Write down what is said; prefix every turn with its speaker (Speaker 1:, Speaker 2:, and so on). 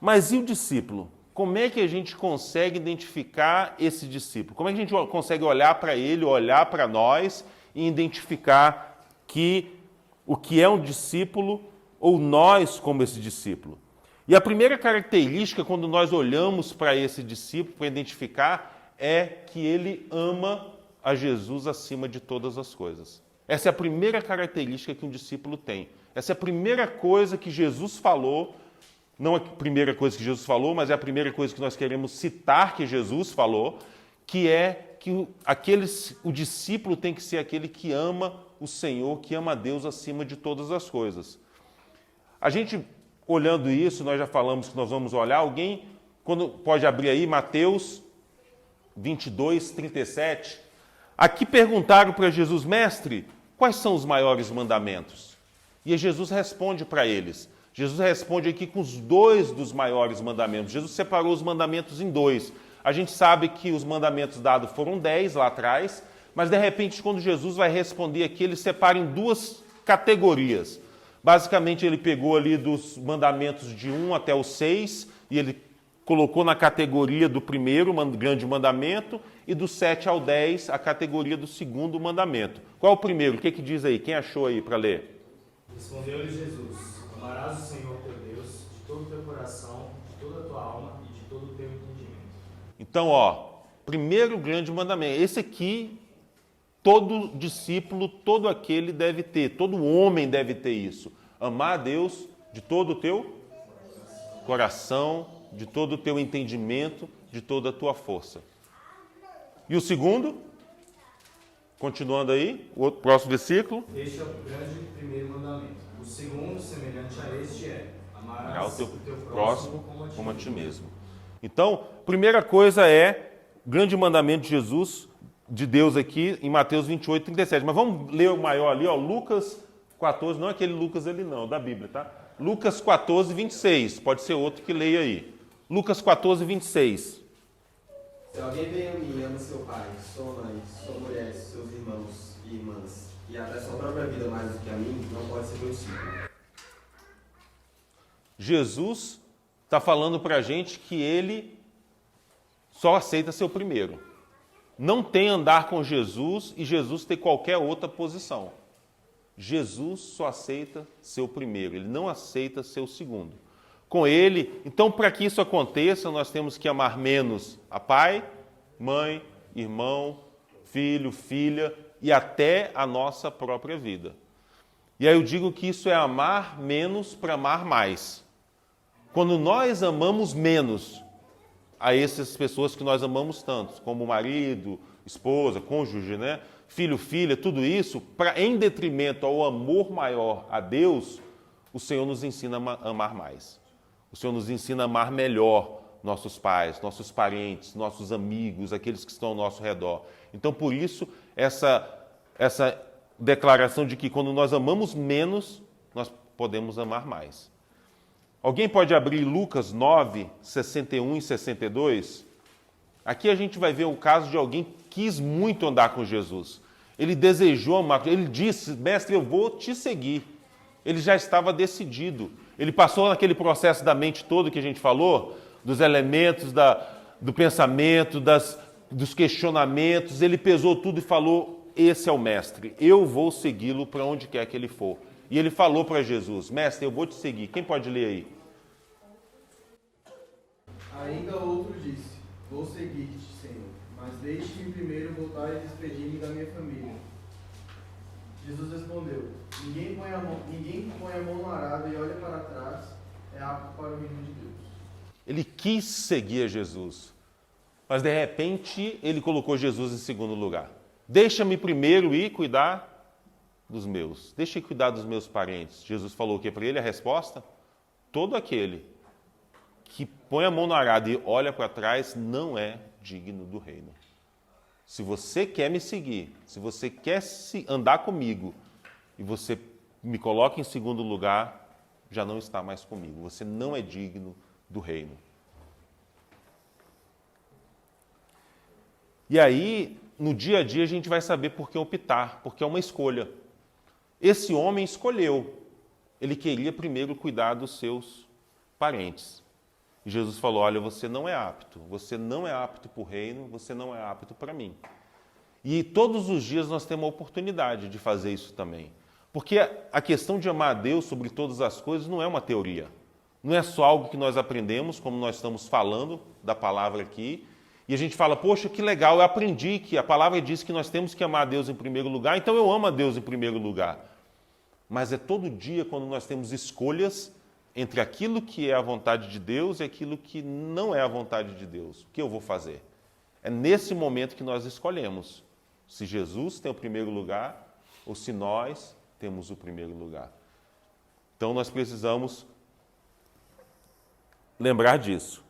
Speaker 1: Mas e o discípulo? Como é que a gente consegue identificar esse discípulo? Como é que a gente consegue olhar para ele, olhar para nós e identificar o que é um discípulo ou nós como esse discípulo? E a primeira característica, quando nós olhamos para esse discípulo, para identificar, é que ele ama a Jesus acima de todas as coisas. Essa é a primeira característica que um discípulo tem. Essa é a primeira coisa que Jesus falou, não a primeira coisa que Jesus falou, mas é a primeira coisa que nós queremos citar que Jesus falou, que é que o discípulo tem que ser aquele que ama o Senhor, que ama a Deus acima de todas as coisas. A gente, olhando isso, nós já falamos que nós vamos olhar, alguém pode abrir aí Mateus 22, 37. Aqui perguntaram para Jesus, mestre, quais são os maiores mandamentos? E Jesus responde para eles. Jesus responde aqui com os 2 dos maiores mandamentos. Jesus separou os mandamentos em 2. A gente sabe que os mandamentos dados foram 10 lá atrás, mas de repente, quando Jesus vai responder aqui, ele separa em 2 categorias. Basicamente, ele pegou ali dos mandamentos de 1 até o 6, e ele colocou na categoria do primeiro grande mandamento, e do 7 ao 10, a categoria do segundo mandamento. Qual é o primeiro? O que diz aí? Quem achou aí para ler?
Speaker 2: Respondeu-lhe Jesus, amarás o Senhor teu Deus de todo o teu coração, de toda a tua alma e de todo o teu entendimento.
Speaker 1: Então, primeiro grande mandamento. Esse aqui, todo discípulo, todo aquele deve ter, todo homem deve ter isso. Amar a Deus de todo o teu coração, de todo o teu entendimento, de toda a tua força. E o segundo? Continuando aí, o próximo versículo.
Speaker 2: Este é o grande primeiro mandamento. O segundo, semelhante a este, é amarás
Speaker 1: o teu próximo como a ti
Speaker 2: mesmo.
Speaker 1: mesmo. Então, primeira coisa é o grande mandamento de Jesus, de Deus aqui, em Mateus 28, 37. Mas vamos ler o maior ali, Lucas 14, não é aquele Lucas ali não, da Bíblia, tá? Lucas 14, 26, pode ser outro que leia aí. Lucas 14, 26.
Speaker 3: Se alguém vem a mim e ama seu pai, sua mãe, sua mulher, seus irmãos e irmãs, e até sua própria vida mais do que a mim, não pode ser meu discípulo.
Speaker 1: Jesus está falando para a gente que ele só aceita ser o primeiro. Não tem andar com Jesus e Jesus ter qualquer outra posição. Jesus só aceita ser o primeiro, ele não aceita ser o segundo. Com ele, então, para que isso aconteça, nós temos que amar menos a pai, mãe, irmão, filho, filha e até a nossa própria vida. E aí eu digo que isso é amar menos para amar mais. Quando nós amamos menos a essas pessoas que nós amamos tanto, como marido, esposa, cônjuge, né? Filho, filha, tudo isso, em detrimento ao amor maior a Deus, o Senhor nos ensina a amar mais. O Senhor nos ensina a amar melhor nossos pais, nossos parentes, nossos amigos, aqueles que estão ao nosso redor. Então, por isso, essa declaração de que quando nós amamos menos, nós podemos amar mais. Alguém pode abrir Lucas 9, 61 e 62? Aqui a gente vai ver o caso de alguém que quis muito andar com Jesus. Ele desejou amar, ele disse, mestre, eu vou te seguir. Ele já estava decidido. Ele passou naquele processo da mente todo que a gente falou, dos elementos, do pensamento, dos questionamentos. Ele pesou tudo e falou, esse é o mestre, eu vou segui-lo para onde quer que ele for. E ele falou para Jesus, mestre, eu vou te seguir. Quem pode ler aí?
Speaker 4: Ainda outro disse, vou seguir-te, Senhor, mas deixe-me primeiro voltar e despedir-me da minha família. Jesus respondeu, ninguém põe a mão no arado e olha para trás, é apto para o reino de Deus.
Speaker 1: Ele quis seguir a Jesus, mas de repente ele colocou Jesus em segundo lugar. Deixa-me primeiro ir cuidar dos meus, deixa eu cuidar dos meus parentes. Jesus falou o que para ele? A resposta? Todo aquele que põe a mão no arado e olha para trás não é digno do reino. Se você quer me seguir, se você quer andar comigo e você me coloca em segundo lugar, já não está mais comigo. Você não é digno do reino. E aí, no dia a dia, a gente vai saber por que optar, porque é uma escolha. Esse homem escolheu. Ele queria primeiro cuidar dos seus parentes. E Jesus falou, olha, você não é apto para o reino, você não é apto para mim. E todos os dias nós temos a oportunidade de fazer isso também. Porque a questão de amar a Deus sobre todas as coisas não é uma teoria. Não é só algo que nós aprendemos, como nós estamos falando da palavra aqui, e a gente fala, poxa, que legal, eu aprendi que a palavra diz que nós temos que amar a Deus em primeiro lugar, então eu amo a Deus em primeiro lugar. Mas é todo dia quando nós temos escolhas entre aquilo que é a vontade de Deus e aquilo que não é a vontade de Deus. O que eu vou fazer? É nesse momento que nós escolhemos se Jesus tem o primeiro lugar ou se nós temos o primeiro lugar. Então nós precisamos lembrar disso.